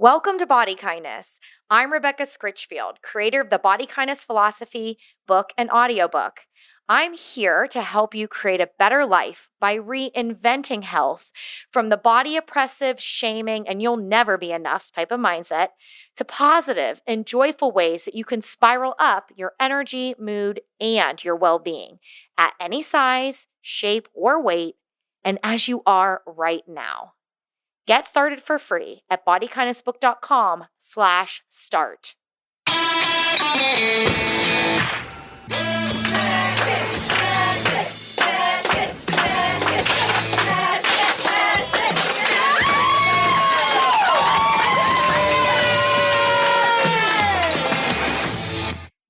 Welcome to Body Kindness. I'm Rebecca Scritchfield, creator of the Body Kindness Philosophy book and audiobook. I'm here to help you create a better life by reinventing health from the body oppressive, shaming, and you'll never be enough type of mindset to positive and joyful ways that you can spiral up your energy, mood, and your well-being at any size, shape, or weight, and as you are right now. Get started for free at bodykindnessbook.com/start.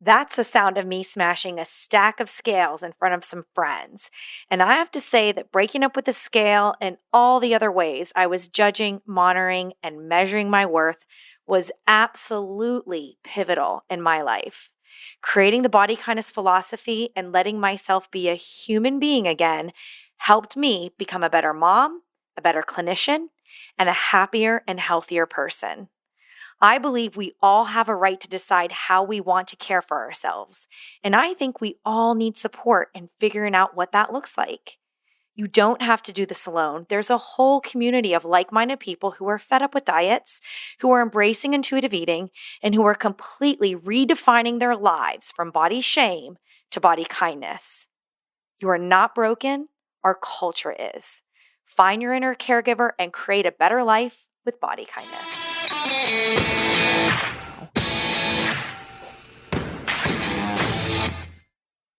That's the sound of me smashing a stack of scales in front of some friends. And I have to say that breaking up with the scale and all the other ways I was judging, monitoring, and measuring my worth was absolutely pivotal in my life. Creating the body kindness philosophy and letting myself be a human being again helped me become a better mom, a better clinician, and a happier and healthier person. I believe we all have a right to decide how we want to care for ourselves, and I think we all need support in figuring out what that looks like. You don't have to do this alone. There's a whole community of like-minded people who are fed up with diets, who are embracing intuitive eating, and who are completely redefining their lives from body shame to body kindness. You are not broken. Our culture is. Find your inner caregiver and create a better life with body kindness.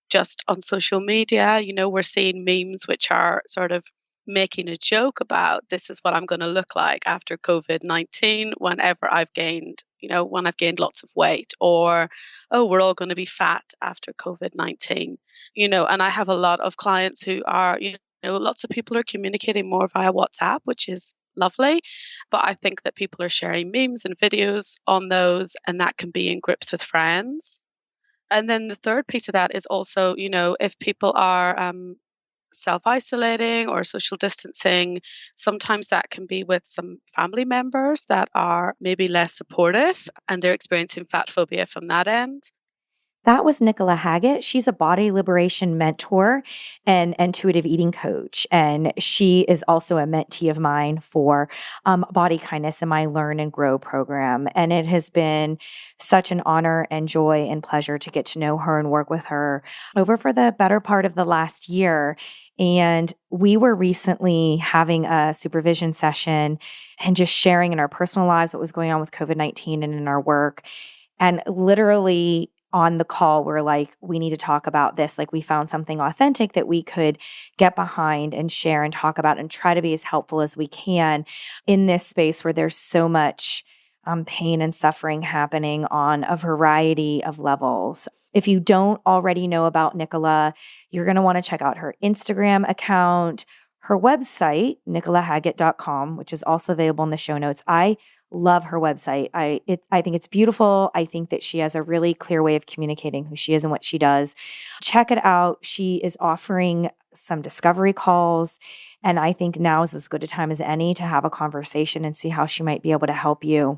Just on social media, we're seeing memes which are sort of making a joke about this is what I'm going to look like after COVID-19 whenever I've gained, when I've gained lots of weight, or, oh, we're all going to be fat after COVID-19, and I have a lot of clients who are, lots of people are communicating more via WhatsApp, which is lovely. But I think that people are sharing memes and videos on those, and that can be in groups with friends. And then the third piece of that is also, if people are self-isolating or social distancing, sometimes that can be with some family members that are maybe less supportive and they're experiencing fat phobia from that end. That was Nicola Haggett. She's a body liberation mentor and intuitive eating coach. And she is also a mentee of mine for Body Kindness in my Learn and Grow program. And it has been such an honor and joy and pleasure to get to know her and work with her over for the better part of the last year. And we were recently having a supervision session and just sharing in our personal lives what was going on with COVID-19 and in our work. And literally, on the call, we're like, we need to talk about this. Like, we found something authentic that we could get behind and share and talk about and try to be as helpful as we can in this space where there's so much pain and suffering happening on a variety of levels. If you don't already know about Nicola, you're going to want to check out her Instagram account, her website, nicolahaggett.com, which is also available in the show notes. I love her website. I think it's beautiful. I think that she has a really clear way of communicating who she is and what she does. Check it out. She is offering some discovery calls, and I think now is as good a time as any to have a conversation and see how she might be able to help you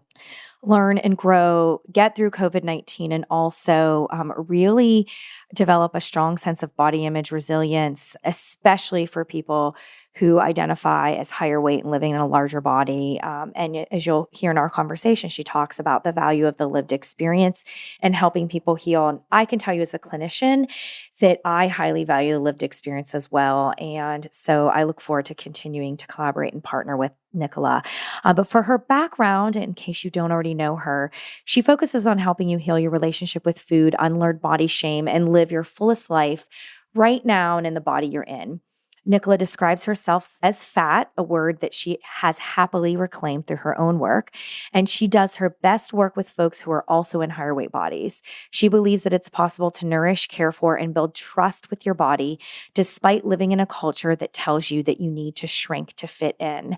learn and grow, get through COVID-19, and also really develop a strong sense of body image resilience, especially for people who identify as higher weight and living in a larger body. And as you'll hear in our conversation, she talks about the value of the lived experience and helping people heal. And I can tell you as a clinician that I highly value the lived experience as well. And so I look forward to continuing to collaborate and partner with Nicola. But for her background, in case you don't already know her, she focuses on helping you heal your relationship with food, unlearn body shame, and live your fullest life right now and in the body you're in. Nicola describes herself as fat, a word that she has happily reclaimed through her own work, and she does her best work with folks who are also in higher weight bodies. She believes that it's possible to nourish, care for, and build trust with your body despite living in a culture that tells you that you need to shrink to fit in.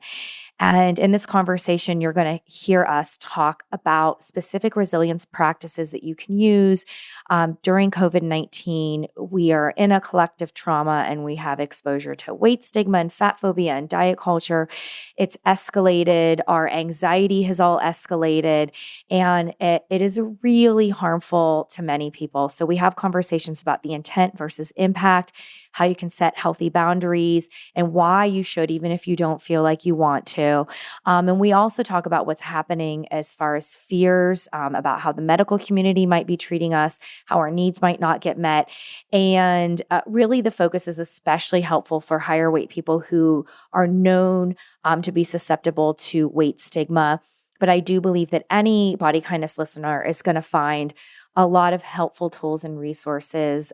And in this conversation, you're going to hear us talk about specific resilience practices that you can use. During COVID-19, we are in a collective trauma and we have exposure to weight stigma and fat phobia and diet culture. It's escalated. Our anxiety has all escalated, and it is really harmful to many people. So we have conversations about the intent versus impact, how you can set healthy boundaries, and why you should, even if you don't feel like you want to. And we also talk about what's happening as far as fears, about how the medical community might be treating us, how our needs might not get met. And really, the focus is especially helpful for higher weight people who are known to be susceptible to weight stigma. But I do believe that any body kindness listener is going to find a lot of helpful tools and resources,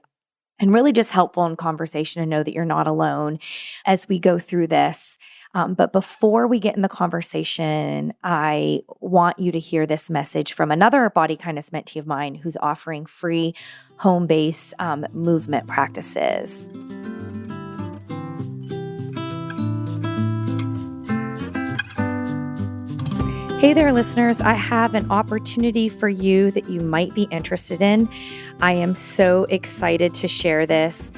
and really just helpful in conversation to know that you're not alone as we go through this. But before we get in the conversation, I want you to hear this message from another body kindness mentee of mine who's offering free home-based movement practices. Hey there, listeners. I have an opportunity for you that you might be interested in. I am so excited to share this.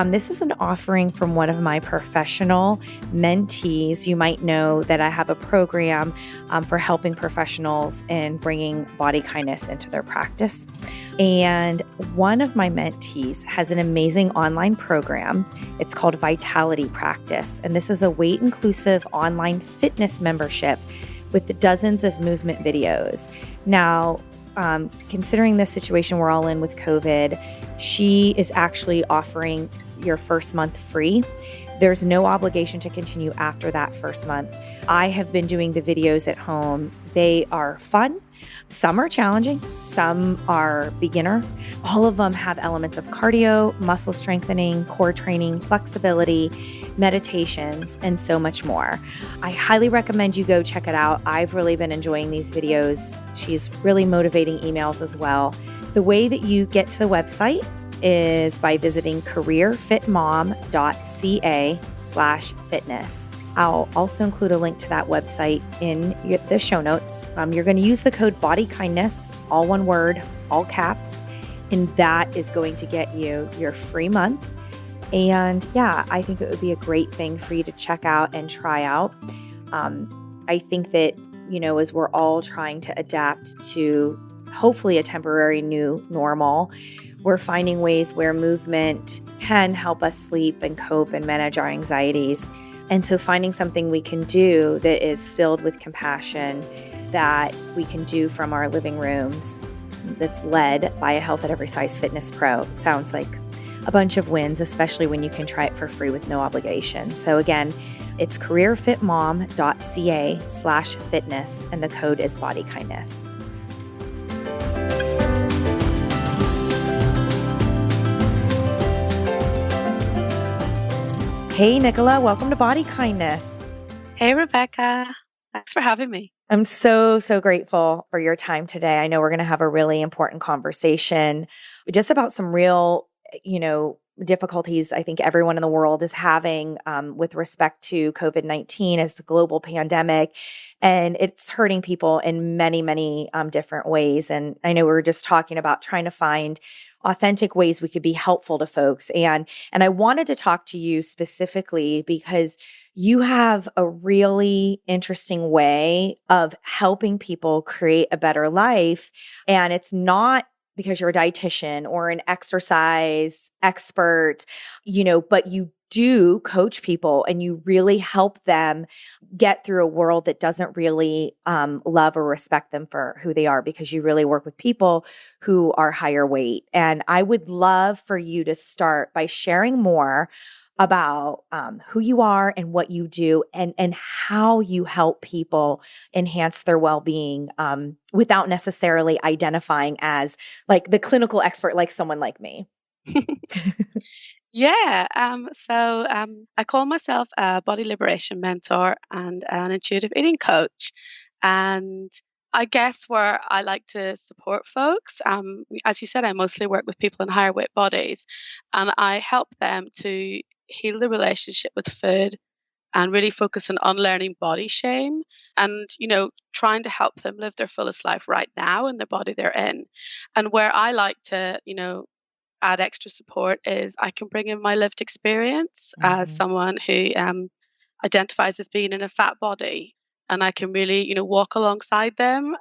This is an offering from one of my professional mentees. You might know that I have a program for helping professionals in bringing body kindness into their practice. And one of my mentees has an amazing online program. It's called Vitality Practice. And this is a weight-inclusive online fitness membership with dozens of movement videos. Now, considering the situation we're all in with COVID, she is actually offering your first month free. There's no obligation to continue after that first month. I have been doing the videos at home. They are fun. Some are challenging. Some are beginner. All of them have elements of cardio, muscle strengthening, core training, flexibility, meditations, and so much more. I highly recommend you go check it out. I've really been enjoying these videos. She's really motivating emails as well. The way that you get to the website is by visiting careerfitmom.ca/fitness. I'll also include a link to that website in the show notes. You're going to use the code BODYKINDNESS, all one word, all caps, and that is going to get you your free month. And yeah, I think it would be a great thing for you to check out and try out. I think that, as we're all trying to adapt to hopefully a temporary new normal, we're finding ways where movement can help us sleep and cope and manage our anxieties. And so finding something we can do that is filled with compassion, that we can do from our living rooms, that's led by a Health at Every Size fitness pro, sounds like a bunch of wins, especially when you can try it for free with no obligation. So again, it's careerfitmom.ca/fitness, and the code is BODYKINDNESS. Hey, Nicola, welcome to Body Kindness. Hey, Rebecca. Thanks for having me. I'm so grateful for your time today. I know we're going to have a really important conversation just about some real, difficulties I think everyone in the world is having with respect to COVID-19 as a global pandemic. And it's hurting people in many, many different ways. And I know we were just talking about trying to find authentic ways we could be helpful to folks. And I wanted to talk to you specifically because you have a really interesting way of helping people create a better life. And it's not because you're a dietitian or an exercise expert, but you do coach people and you really help them get through a world that doesn't really love or respect them for who they are, because you really work with people who are higher weight. And I would love for you to start by sharing more about who you are and what you do, and how you help people enhance their well-being without necessarily identifying as like the clinical expert, like someone like me. Yeah. I call myself a body liberation mentor and an intuitive eating coach. And I guess where I like to support folks, as you said, I mostly work with people in higher weight bodies, and I help them to heal the relationship with food and really focus on unlearning body shame and, trying to help them live their fullest life right now in the body they're in. And where I like to, add extra support is I can bring in my lived experience as Mhm. someone who identifies as being in a fat body, and I can really, walk alongside them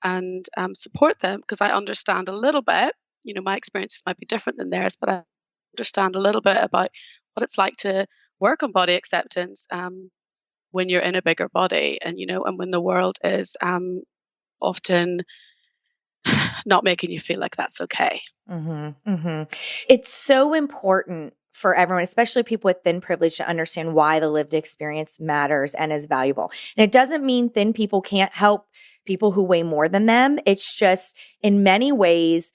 and support them because I understand a little bit. My experiences might be different than theirs, but I understand a little bit about what it's like to work on body acceptance when you're in a bigger body, and when the world is often not making you feel like that's okay. Mhm, mhm. It's so important for everyone, especially people with thin privilege, to understand why the lived experience matters and is valuable. And it doesn't mean thin people can't help people who weigh more than them. It's just in many ways,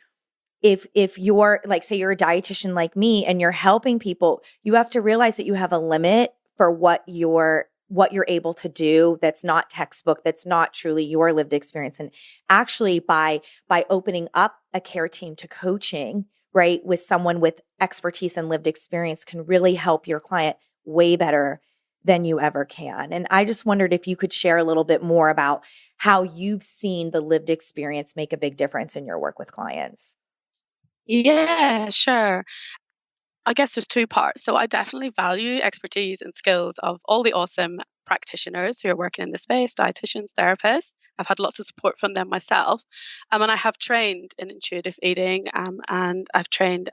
if you're like, say you're a dietitian like me and you're helping people, you have to realize that you have a limit for what you're able to do that's not textbook, that's not truly your lived experience. And actually by opening up a care team to coaching, right, with someone with expertise and lived experience can really help your client way better than you ever can. And I just wondered if you could share a little bit more about how you've seen the lived experience make a big difference in your work with clients. Yeah, sure. I guess there's two parts. So I definitely value expertise and skills of all the awesome practitioners who are working in the space, dietitians, therapists. I've had lots of support from them myself. And I have trained in intuitive eating and I've trained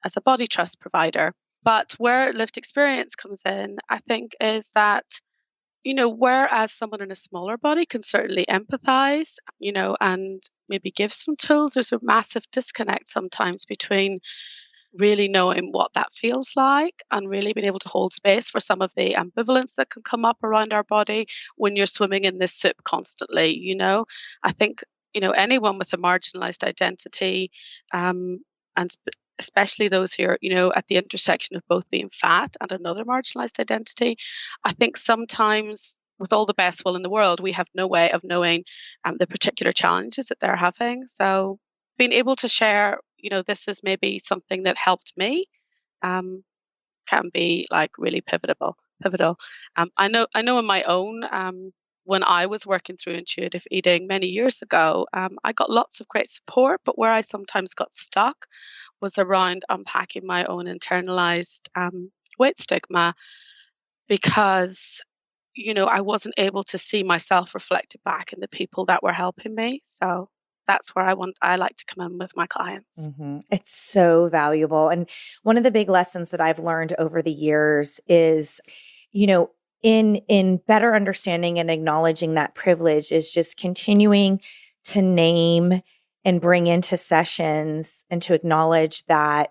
as a body trust provider. But where lived experience comes in, I think, is that, whereas someone in a smaller body can certainly empathize, and maybe give some tools, there's a massive disconnect sometimes between really knowing what that feels like and really being able to hold space for some of the ambivalence that can come up around our body when you're swimming in this soup constantly. I think, anyone with a marginalized identity, especially those who are, at the intersection of both being fat and another marginalized identity, I think sometimes with all the best will in the world, we have no way of knowing the particular challenges that they're having. So being able to share, this is maybe something that helped me, um, can be like really pivotal. I know in my own, when I was working through intuitive eating many years ago, I got lots of great support, but where I sometimes got stuck was around unpacking my own internalized weight stigma because I wasn't able to see myself reflected back in the people that were helping me. So that's where I like to come in with my clients. It's so valuable. And one of the big lessons that I've learned over the years is, you know, in better understanding and acknowledging that privilege is just continuing to name and bring into sessions and to acknowledge that,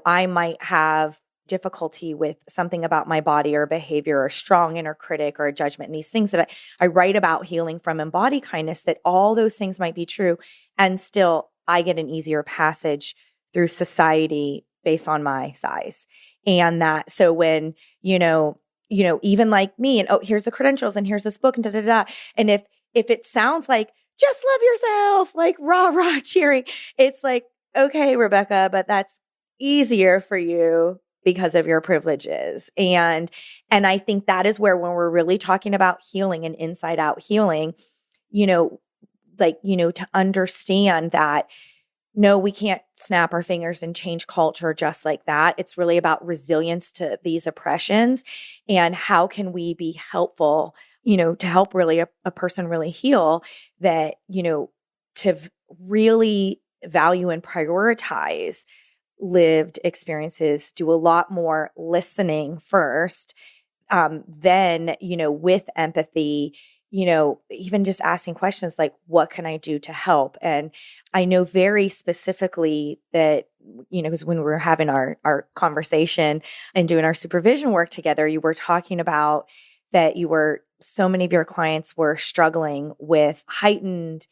I might have difficulty with something about my body or behavior or strong inner critic or a judgment and these things that I write about healing from in body kindness, that all those things might be true. And still I get an easier passage through society based on my size. And that, so when, even like me and, oh, here's the credentials and here's this book and da, da, da. And if it sounds like just love yourself, like rah, rah cheering, it's like, okay, Rebecca, but that's easier for you because of your privileges. And I think that is where, when we're really talking about healing and inside out healing, you know, to understand that no, we can't snap our fingers and change culture just like that. It's really about resilience to these oppressions and how can we be helpful, to help really a person really heal, that, really value and prioritize lived experiences, do a lot more listening first, then, with empathy, even just asking questions like, what can I do to help? And I know very specifically that, because when we were having our conversation and doing our supervision work together, you were talking about that so many of your clients were struggling with heightened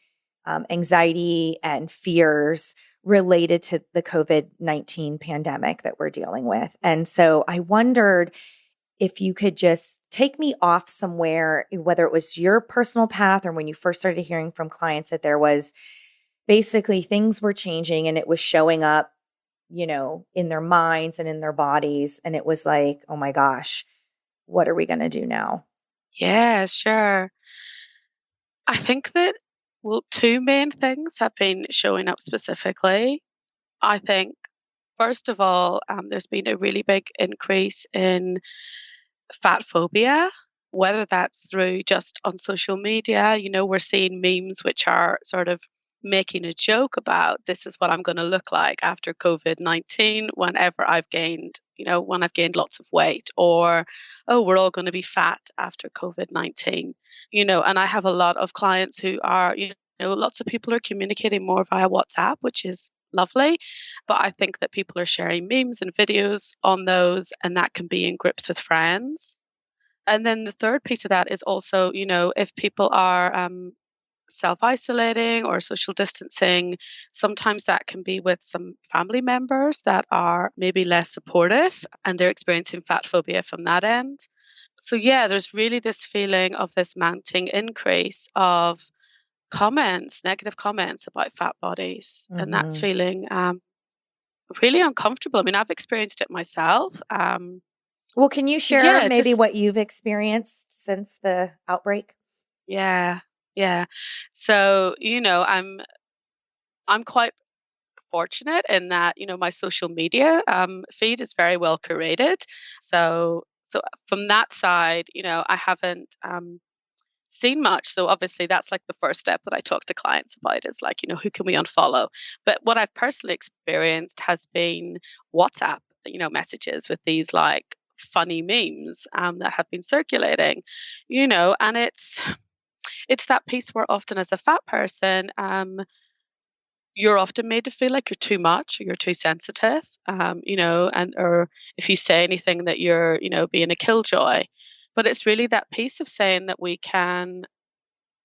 anxiety and fears related to the COVID-19 pandemic that we're dealing with. And so I wondered if you could just take me off somewhere, whether it was your personal path or when you first started hearing from clients that there was basically things were changing and it was showing up, in their minds and in their bodies. And it was like, oh my gosh, what are we going to do now? Yeah, sure. I think that, well, two main things have been showing up specifically. I think, first of all, there's been a really big increase in fat phobia, whether that's through just on social media. We're seeing memes which are sort of making a joke about this is what I'm going to look like after COVID-19 whenever when I've gained lots of weight, or, oh, we're all going to be fat after COVID-19. And I have a lot of clients who are, lots of people are communicating more via WhatsApp, which is lovely. But I think that people are sharing memes and videos on those, and that can be in groups with friends. And then the third piece of that is also, if people are self isolating or social distancing, sometimes that can be with some family members that are maybe less supportive and they're experiencing fat phobia from that end. So, yeah, there's really this feeling of this mounting increase of negative comments about fat bodies. And that's Hmm. feeling really uncomfortable. I mean, I've experienced it myself. Well, can you So share yeah, maybe just what you've experienced since the outbreak? yeah, yeah. So, I'm quite fortunate in that, my social media feed is very well curated. So from that side, I haven't seen much. So obviously that's like the first step that I talk to clients about is like, who can we unfollow? But what I've personally experienced has been WhatsApp, messages with these like funny memes that have been circulating, and it's that piece where often as a fat person, you're often made to feel like you're too much or you're too sensitive, and or if you say anything that you're, being a killjoy. But it's really that piece of saying that we can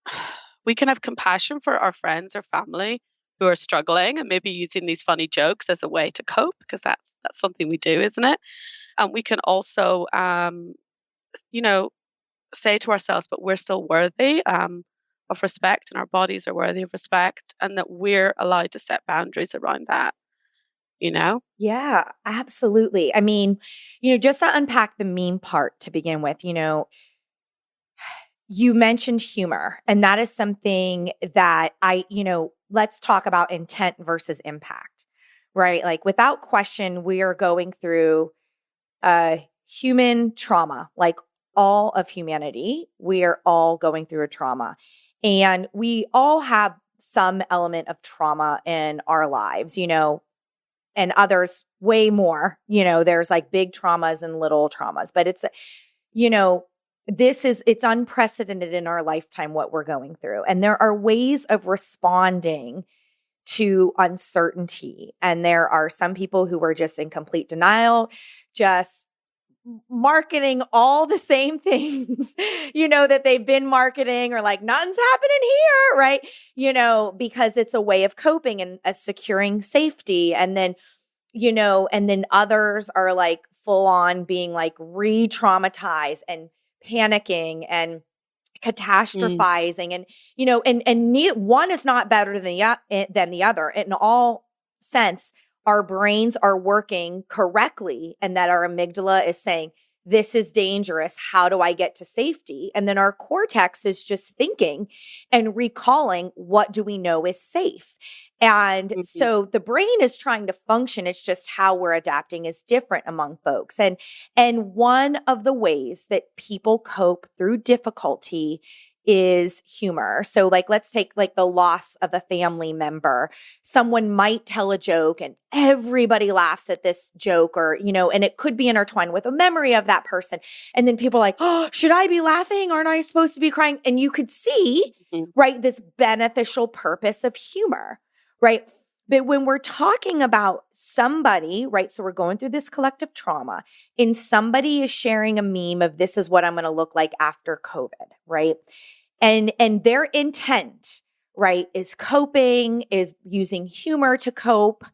have compassion for our friends or family who are struggling and maybe using these funny jokes as a way to cope, because that's something we do, isn't it? And we can also, you know, say to ourselves, but we're still worthy of respect, and our bodies are worthy of respect, and that we're allowed to set boundaries around that. You know? Yeah, absolutely. I mean, just to unpack the meme part to begin with, you mentioned humor, and that is something that let's talk about intent versus impact, right? Like, without question, we are going through human trauma, like all of humanity. We are all going through a trauma, and we all have some element of trauma in our lives, and others way more. There's like big traumas and little traumas, but you know, it's unprecedented in our lifetime what we're going through. And there are ways of responding to uncertainty. And there are some people who are just in complete denial, just marketing all the same things, that they've been marketing, or like nothing's happening here, right? Because it's a way of coping and securing safety. And then others are like full on being like re-traumatized and panicking and Mm. catastrophizing, one is not better than the other. In all sense, our brains are working correctly, and that our amygdala is saying, this is dangerous. How do I get to safety? And then our cortex is just thinking and recalling, what do we know is safe? And Mhm. so the brain is trying to function. It's just how we're adapting is different among folks. And one of the ways that people cope through difficulty is humor. So like, let's take like the loss of a family member. Someone might tell a joke and everybody laughs at this joke, or, and it could be intertwined with a memory of that person. And then people are like, oh, should I be laughing? Aren't I supposed to be crying? And you could see, Mhm. right, this beneficial purpose of humor, right? But when we're talking about somebody, right, so we're going through this collective trauma, and somebody is sharing a meme of this is what I'm going to look like after COVID, right? And their intent, right, is coping, is using humor to cope,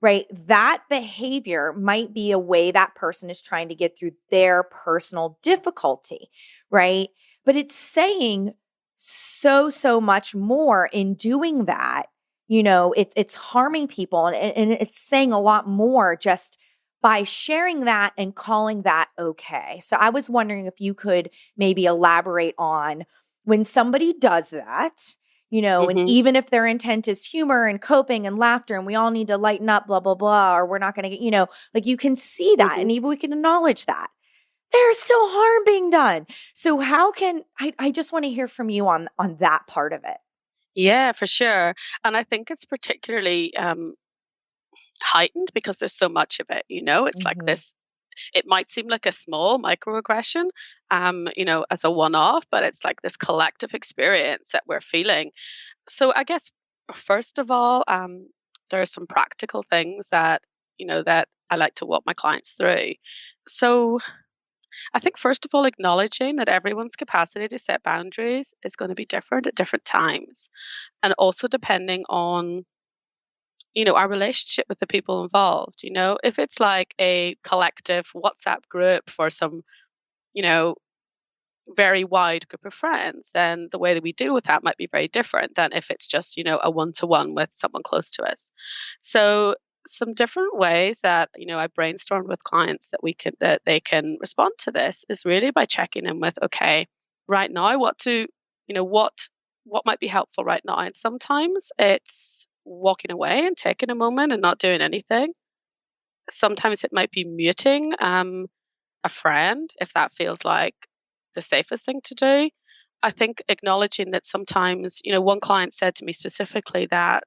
right? That behavior might be a way that person is trying to get through their personal difficulty, right? But it's saying so much more in doing that. It's harming people, and it's saying a lot more just by sharing that and calling that okay. So I was wondering if you could maybe elaborate on when somebody does that, and Hmm. even if their intent is humor and coping and laughter and we all need to lighten up, blah, blah, blah, or we're not going to get, like you can see that Hmm. and even we can acknowledge that. There's still harm being done. So how can I just want to hear from you on that part of it. Yeah, for sure. And I think it's particularly heightened because there's so much of it. It's like Mhm. this. It might seem like a small microaggression, as a one-off, but it's like this collective experience that we're feeling. So I guess first of all, there are some practical things that I like to walk my clients through. So I think first of all, acknowledging that everyone's capacity to set boundaries is going to be different at different times, and also depending on our relationship with the people involved. If it's like a collective WhatsApp group for some you know very wide group of friends, then the way that we deal with that might be very different than if it's just a one-to-one with someone close to us. So some different ways that I brainstormed with clients that they can respond to this is really by checking in with, okay, right now, what might be helpful right now. And sometimes it's walking away and taking a moment and not doing anything. Sometimes it might be muting a friend if that feels like the safest thing to do. I think acknowledging that sometimes, one client said to me specifically that,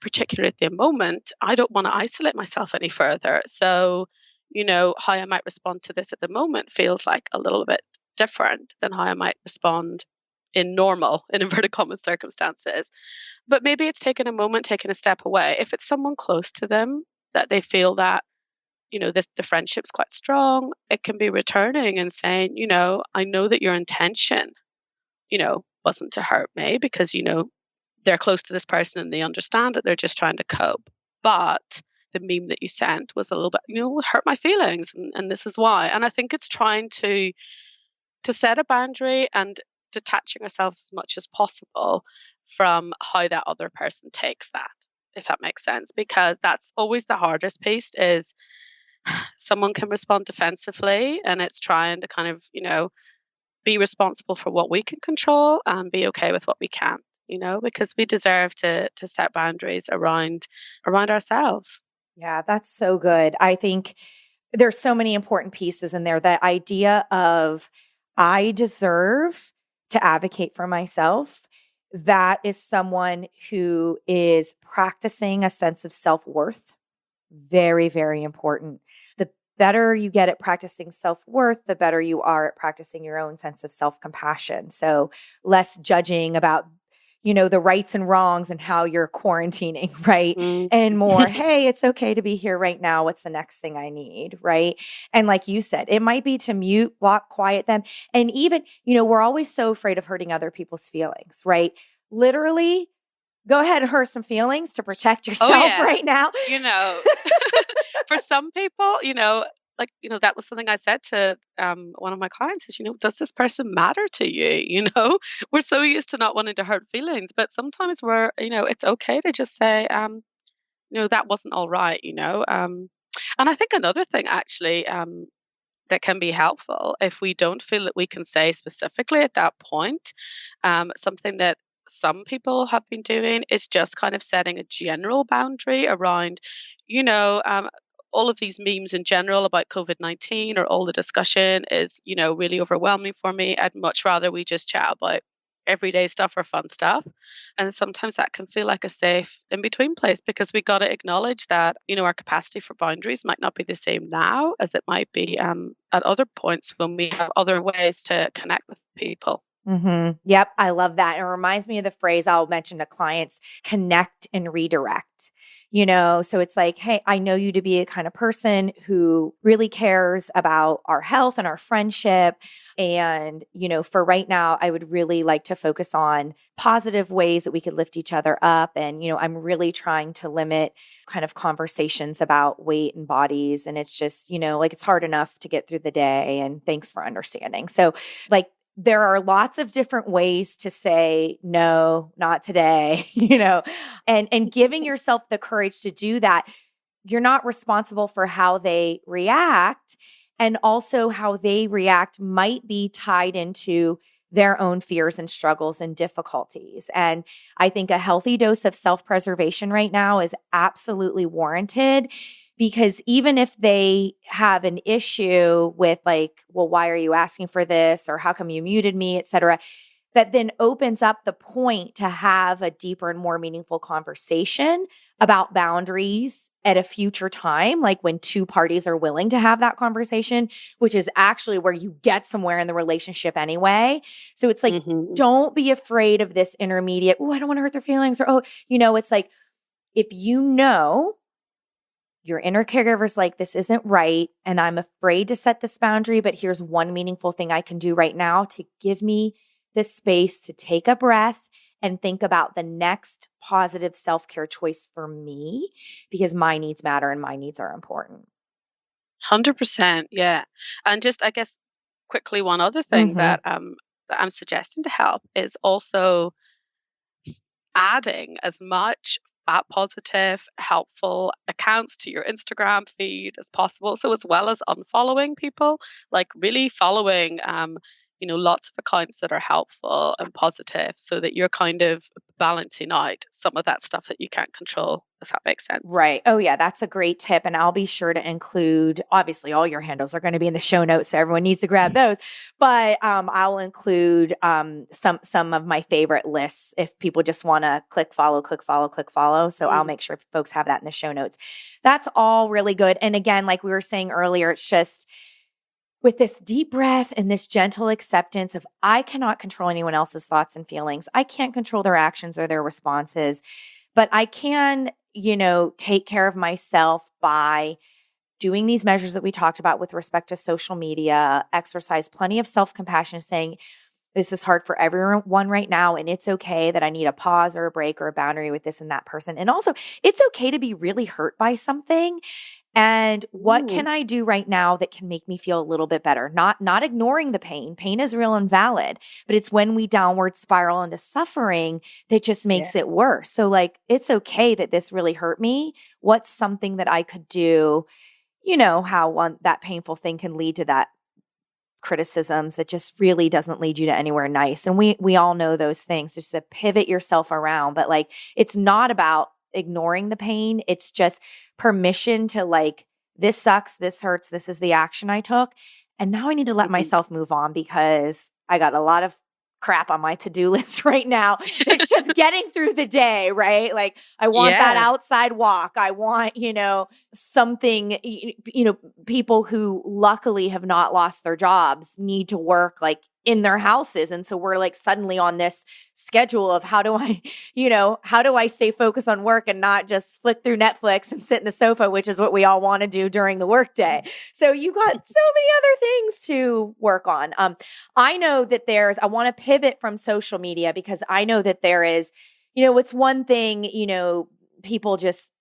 particularly at the moment, I don't want to isolate myself any further. So, how I might respond to this at the moment feels like a little bit different than how I might respond in normal, in inverted commas, circumstances. But maybe it's taking a moment, taking a step away. If it's someone close to them that they feel that the friendship's quite strong, it can be returning and saying, I know that your intention, wasn't to hurt me, because they're close to this person and they understand that they're just trying to cope, but the meme that you sent was a little bit, hurt my feelings, and this is why. And I think it's trying to set a boundary and detaching ourselves as much as possible from how that other person takes that, if that makes sense, because that's always the hardest piece. Is someone can respond defensively, and it's trying to kind of be responsible for what we can control and be okay with what we can't, because we deserve to set boundaries around ourselves. Yeah, that's so good. I think there's so many important pieces in there. That idea of I deserve to advocate for myself. That is someone who is practicing a sense of self-worth. Very, very important. The better you get at practicing self-worth, the better you are at practicing your own sense of self-compassion. So less judging about the rights and wrongs and how you're quarantining, right? Mm. And more, hey, it's okay to be here right now. What's the next thing I need, right? And like you said, it might be to mute, block, quiet them. And even, we're always so afraid of hurting other people's feelings, right? Literally, go ahead and hurt some feelings to protect Oh yourself yeah, right now. you know, for some people, like that was something I said to one of my clients is, does this person matter to you? We're so used to not wanting to hurt feelings, but sometimes it's okay to just say, that wasn't all right. And I think another thing actually that can be helpful, if we don't feel that we can say specifically at that point, something that some people have been doing is just kind of setting a general boundary around, you know, um, all of these memes in general about COVID-19, or all the discussion is, really overwhelming for me. I'd much rather we just chat about everyday stuff or fun stuff. And sometimes that can feel like a safe in between place, because we got to acknowledge that, our capacity for boundaries might not be the same now as it might be at other points when we have other ways to connect with people. Yep. I love that. It reminds me of the phrase I'll mention to clients: connect and redirect. So it's like, hey, I know you to be a kind of person who really cares about our health and our friendship. And, for right now, I would really like to focus on positive ways that we could lift each other up. And, I'm really trying to limit kind of conversations about weight and bodies. And it's just, like it's hard enough to get through the day. And thanks for understanding. So, like, there are lots of different ways to say, no, not today, and giving yourself the courage to do that. you're not responsible for how they react. And also, how they react might be tied into their own fears and struggles and difficulties. And I think a healthy dose of self preservation right now is absolutely warranted, because even if they have an issue with, like, well, why are you asking for this? Or how come you muted me, et cetera, that then opens up the point to have a deeper and more meaningful conversation about boundaries at a future time, like when two parties are willing to have that conversation, which is actually where you get somewhere in the relationship anyway. So it's like, Mm-hmm. don't be afraid of this intermediate, oh, I don't want to hurt their feelings, or, oh, it's like, if your inner caregiver's like, this isn't right, and I'm afraid to set this boundary, but here's one meaningful thing I can do right now to give me the space to take a breath and think about the next positive self-care choice for me, because my needs matter and my needs are important. 100%. Yeah. And just, I guess, quickly, one other thing Mm-hmm. that I'm suggesting to help is also adding as much fat positive, helpful accounts to your Instagram feed as possible. So as well as unfollowing people, like really following lots of accounts that are helpful and positive, so that you're kind of balancing out some of that stuff that you can't control, if that makes sense. Right. Oh, yeah. That's a great tip. And I'll be sure to include, obviously, all your handles are going to be in the show notes, so everyone needs to grab those. But I'll include some of my favorite lists if people just want to click follow, click follow, click follow. So I'll Mm. make sure folks have that in the show notes. That's all really good. And again, like we were saying earlier, it's just with this deep breath and this gentle acceptance of, I cannot control anyone else's thoughts and feelings. I can't control their actions or their responses, but I can, take care of myself by doing these measures that we talked about with respect to social media, exercise, plenty of self-compassion, saying, this is hard for everyone right now, and it's okay that I need a pause or a break or a boundary with this and that person. And also, it's okay to be really hurt by something. And what Mm. can I do right now that can make me feel a little bit better? Not ignoring the pain. Pain is real and valid, but it's when we downward spiral into suffering that just Yeah. makes it worse. So, like, it's okay that this really hurt me. What's something that I could do? How that painful thing can lead to that criticisms that just really doesn't lead you to anywhere nice. And we all know those things, just to pivot yourself around. But, like, it's not about ignoring the pain. It's just permission to, like, this sucks, this hurts, this is the action I took. And now I need to let Mhm. myself move on, because I got a lot of crap on my to-do list right now. It's just getting through the day, right? Like, I want that Yeah. outside walk. I want, something, people who luckily have not lost their jobs need to work, like, in their houses. And so we're, like, suddenly on this schedule of, how do I stay focused on work and not just flick through Netflix and sit in the sofa, which is what we all want to do during the workday. So you got so many other things to work on. I know that I want to pivot from social media, because I know that there is, it's one thing, people just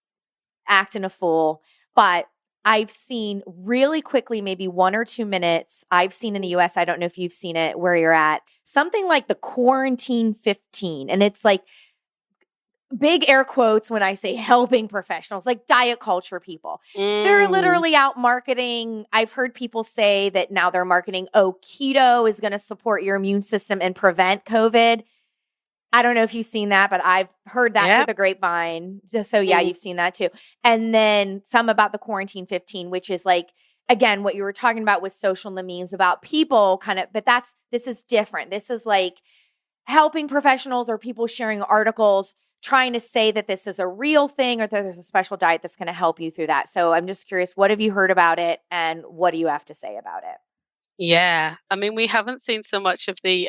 acting a fool, but I've seen really quickly, maybe 1 or 2 minutes, I've seen in the US, I don't know if you've seen it where you're at, something like the quarantine 15. And it's like, big air quotes when I say helping professionals, like diet culture people. They're Mm. literally out marketing. I've heard people say that now they're marketing, oh, keto is going to support your immune system and prevent COVID. I don't know if you've seen that, but I've heard that through Yeah. the grapevine. So yeah, Mm. you've seen that too. And then some about the quarantine 15, which is like, again, what you were talking about with social and the memes about people kind of, but this is different. This is like helping professionals or people sharing articles trying to say that this is a real thing, or that there's a special diet that's going to help you through that. So I'm just curious, what have you heard about it, and what do you have to say about it? Yeah. I mean, we haven't seen so much of the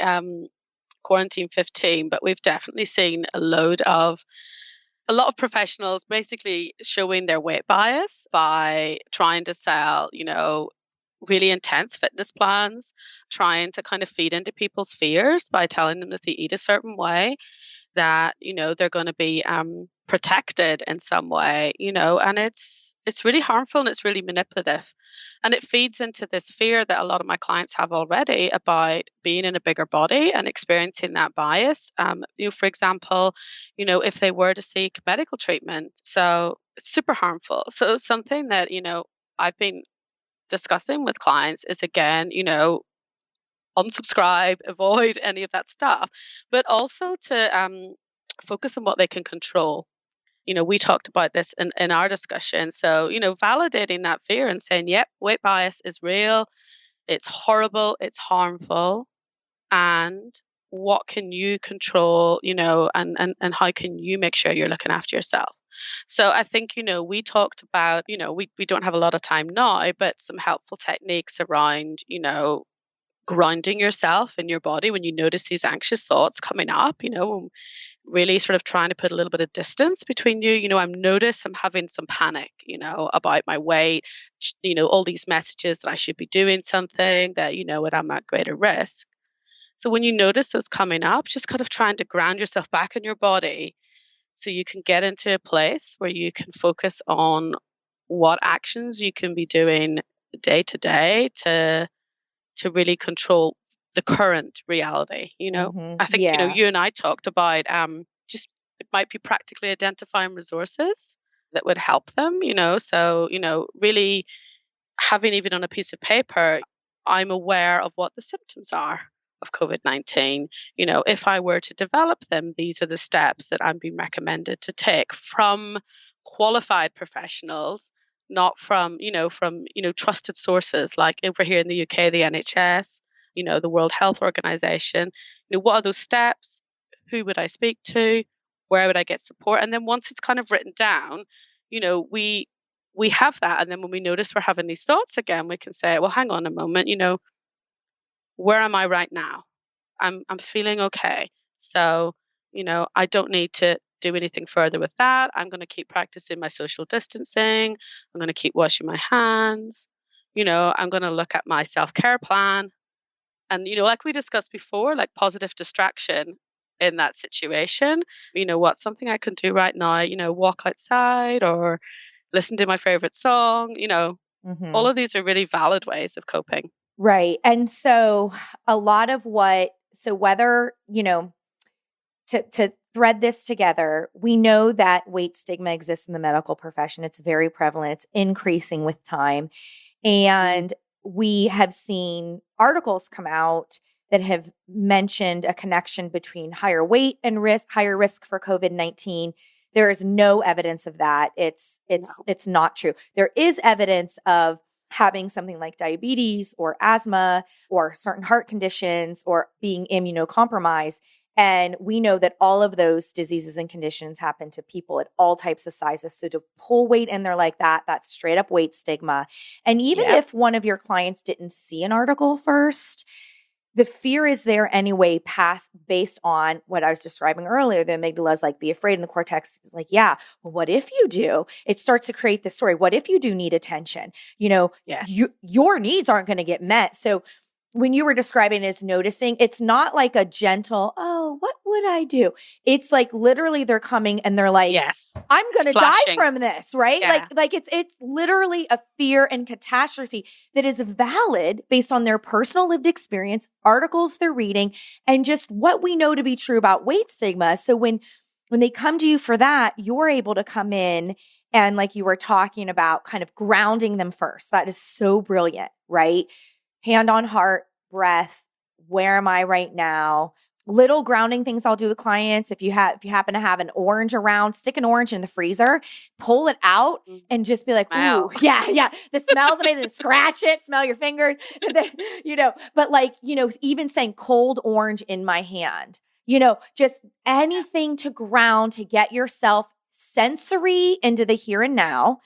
quarantine 15, but we've definitely seen a lot of professionals basically showing their weight bias by trying to sell, really intense fitness plans, trying to kind of feed into people's fears by telling them that they eat a certain way, that, they're going to be protected in some way, and it's really harmful and it's really manipulative. And it feeds into this fear that a lot of my clients have already about being in a bigger body and experiencing that bias. For example, if they were to seek medical treatment. So it's super harmful. So something that, I've been discussing with clients is, again, unsubscribe, avoid any of that stuff, but also to focus on what they can control. We talked about this in our discussion. So, validating that fear and saying, yep, weight bias is real, it's horrible, it's harmful, and what can you control, and how can you make sure you're looking after yourself? So I think, we talked about, we don't have a lot of time now, but some helpful techniques around, grounding yourself in your body when you notice these anxious thoughts coming up, really sort of trying to put a little bit of distance between you. I'm having some panic, about my weight, all these messages that I should be doing something that, that I'm at greater risk. So when you notice those coming up, just kind of trying to ground yourself back in your body so you can get into a place where you can focus on what actions you can be doing day to day to really control the current reality. I think, Yeah. you and I talked about just it might be practically identifying resources that would help them, so, really having, even on a piece of paper, I'm aware of what the symptoms are of COVID-19. If I were to develop them, these are the steps that I'm being recommended to take from qualified professionals, not from, trusted sources like over here in the UK, the NHS, the World Health Organization. What are those steps? Who would I speak to? Where would I get support? And then once it's kind of written down, we have that. And then when we notice we're having these thoughts again, we can say, well, hang on a moment, where am I right now? I'm feeling okay. So, I don't need to do anything further with that. I'm going to keep practicing my social distancing. I'm going to keep washing my hands. I'm going to look at my self-care plan. And, like we discussed before, like positive distraction in that situation, what's something I can do right now, walk outside or listen to my favorite song, all of these are really valid ways of coping. Right. And so a lot of whether, to thread this together, we know that weight stigma exists in the medical profession. It's very prevalent. It's increasing with time. And we have seen articles come out that have mentioned a connection between higher weight and higher risk for COVID-19. There is no evidence of that. It's not true. There is evidence of having something like diabetes or asthma or certain heart conditions or being immunocompromised. And we know that all of those diseases and conditions happen to people at all types of sizes. So to pull weight in there like that, that's straight up weight stigma. And even if one of your clients didn't see an article first, the fear is there anyway, based on what I was describing earlier. The amygdala is like, be afraid, and the cortex is like, yeah, well, what if you do? It starts to create this story. What if you do need attention? Your needs aren't going to get met. So when you were describing it as noticing, it's not like a gentle, oh, what would I do? It's like literally they're coming and they're like, yes, I'm going to die from this, right? Yeah. Like it's literally a fear and catastrophe that is valid based on their personal lived experience, articles they're reading, and just what we know to be true about weight stigma. So when they come to you for that, you're able to come in and, like you were talking about, kind of grounding them first. That is so brilliant, right? Hand on heart, breath. Where am I right now? Little grounding things I'll do with clients. If you happen to have an orange around, stick an orange in the freezer, pull it out, and just be like, Smell. ooh, yeah. The smell's amazing. Scratch it, smell your fingers, but even saying cold orange in my hand, just anything to ground, to get yourself sensory into the here and now,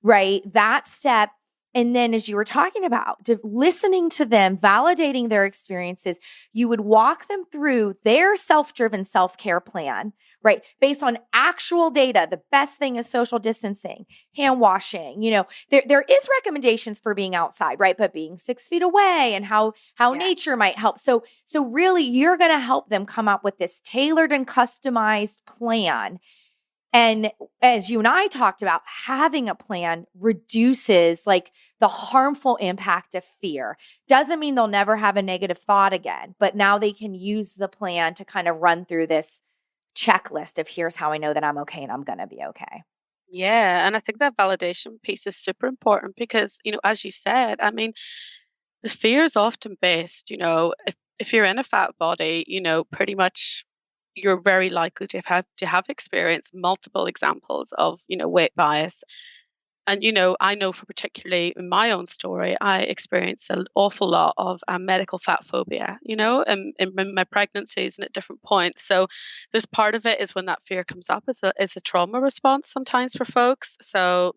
right? That step And then as you were talking about, listening to them, validating their experiences, you would walk them through their self-driven self-care plan, right? Based on actual data. The best thing is social distancing, hand washing, there is recommendations for being outside, right? But being 6 feet away and how nature Yes. might help. So really you're going to help them come up with this tailored and customized plan. And as you and I talked about, having a plan reduces like the harmful impact of fear. Doesn't mean they'll never have a negative thought again, but now they can use the plan to kind of run through this checklist of here's how I know that I'm okay and I'm going to be okay. Yeah. And I think that validation piece is super important because, as you said, I mean, the fear is often based, if you're in a fat body, pretty much you're very likely to have experienced multiple examples of, weight bias. And, I know for particularly in my own story, I experienced an awful lot of medical fat phobia, in my pregnancies and at different points. So there's part of it is when that fear comes up is a trauma response sometimes for folks. So,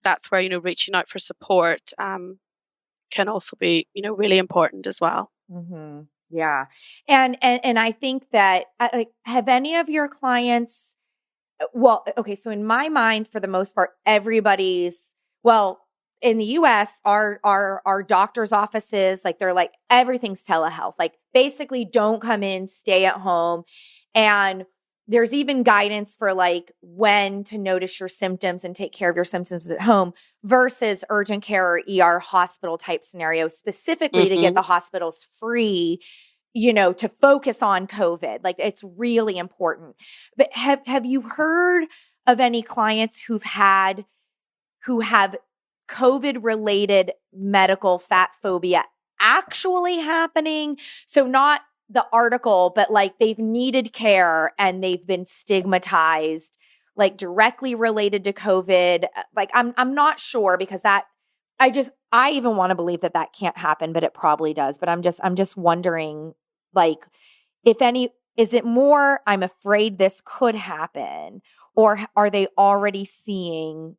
that's where, reaching out for support can also be, really important as well. Mm-hmm. Yeah. And I think that have any of your clients, well, okay. So in my mind, for the most part, in the US, our doctor's offices, like they're like, everything's telehealth, like basically don't come in, stay at home. And there's even guidance for like when to notice your symptoms and take care of your symptoms at home versus urgent care or ER hospital type scenario, specifically to get Hmm. the hospitals free, to focus on COVID. Like it's really important. But have you heard of any clients who have COVID related medical fat phobia actually happening? So not the article, but like they've needed care and they've been stigmatized, like directly related to COVID. Like I'm not sure because I even want to believe that can't happen, but it probably does. But I'm just wondering, like, if any, is it more, I'm afraid this could happen, or are they already seeing,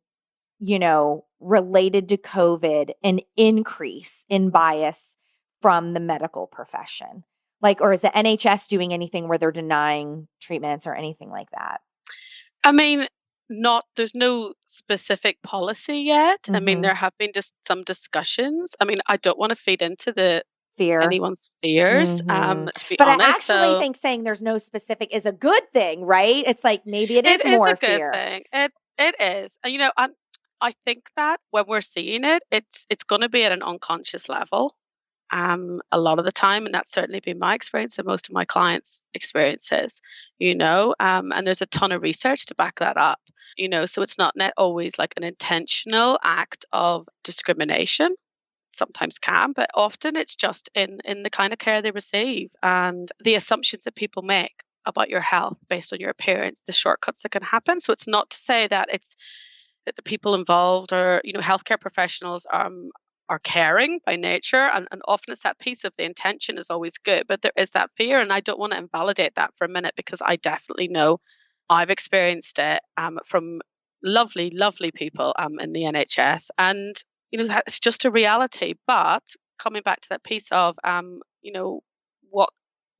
related to COVID, an increase in bias from the medical profession? Like, or is the NHS doing anything where they're denying treatments or anything like that? I mean, there's no specific policy yet. I mean, Mm-hmm. there have been just some discussions. I mean, I don't want to feed into Fear. anyone's fears, Mm-hmm. to be But I honest. actually So think saying there's no specific is a good thing, right? It's like maybe it it is is a more good fear. thing. It is. And I think that when we're seeing it, it's going to be at an unconscious level. A lot of the time, and that's certainly been my experience and most of my clients' experiences, and there's a ton of research to back that up, so it's not always like an intentional act of discrimination. Sometimes can, but often it's just in the kind of care they receive and the assumptions that people make about your health based on your appearance, the shortcuts that can happen. So it's not to say that it's that the people involved or healthcare professionals are caring by nature, and often it's that piece of the intention is always good, but there is that fear, and I don't want to invalidate that for a minute because I definitely know I've experienced it from lovely, lovely people in the NHS, and it's just a reality. But coming back to that piece of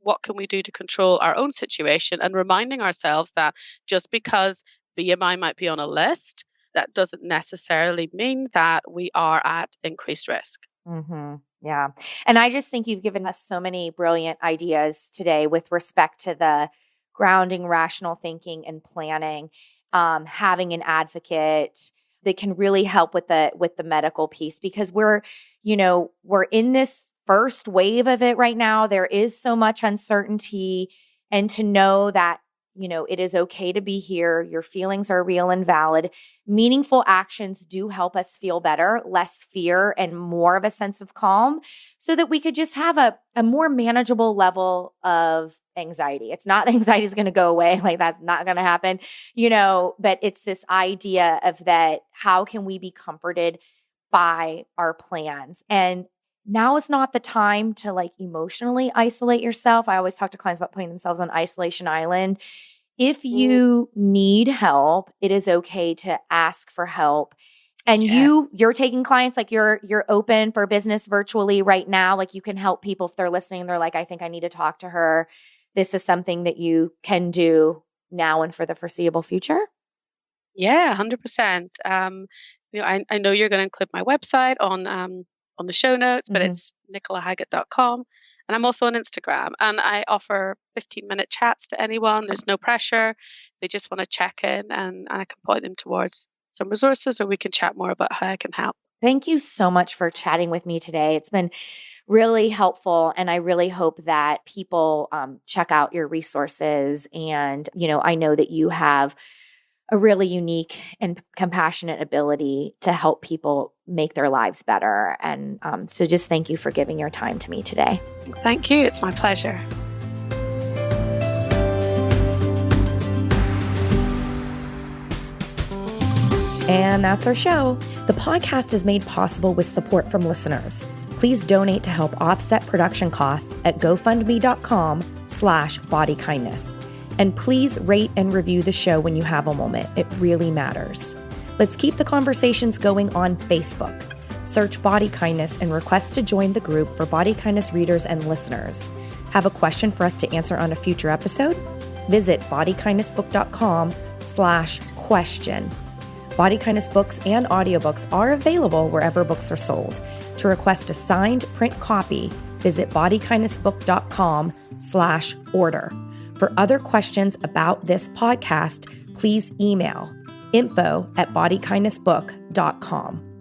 what can we do to control our own situation, and reminding ourselves that just because BMI might be on a list, that doesn't necessarily mean that we are at increased risk. Mm-hmm. Yeah. And I just think you've given us so many brilliant ideas today with respect to the grounding, rational thinking, and planning, having an advocate that can really help with the medical piece, because we're in this first wave of it right now. There is so much uncertainty, and to know that, it is okay to be here. Your feelings are real and valid. Meaningful actions do help us feel better, less fear, and more of a sense of calm, so that we could just have a more manageable level of anxiety. It's not anxiety is going to go away. Like that's not going to happen, but it's this idea of that, how can we be comforted by our plans? And now is not the time to like emotionally isolate yourself. I always talk to clients about putting themselves on isolation island. If Mm. you need help, it is okay to ask for help. And Yes. you're taking clients, like you're open for business virtually right now. Like you can help people if they're listening and they're like, I think I need to talk to her. This is something that you can do now and for the foreseeable future. Yeah, 100%. I know you're going to include my website on the show notes, but Mm-hmm. it's nicolahaggett.com. And I'm also on Instagram, and I offer 15-minute chats to anyone. There's no pressure. They just want to check in, and I can point them towards some resources, or we can chat more about how I can help. Thank you so much for chatting with me today. It's been really helpful. And I really hope that people check out your resources. And, I know that you have a really unique and compassionate ability to help people make their lives better. And so just thank you for giving your time to me today. Thank you. It's my pleasure. And that's our show. The podcast is made possible with support from listeners. Please donate to help offset production costs at gofundme.com/bodykindness. And please rate and review the show when you have a moment. It really matters. Let's keep the conversations going on Facebook. Search Body Kindness and request to join the group for Body Kindness readers and listeners. Have a question for us to answer on a future episode? Visit bodykindnessbook.com/question. Body Kindness books and audiobooks are available wherever books are sold. To request a signed print copy, visit bodykindnessbook.com/order. For other questions about this podcast, please email info@bodykindnessbook.com.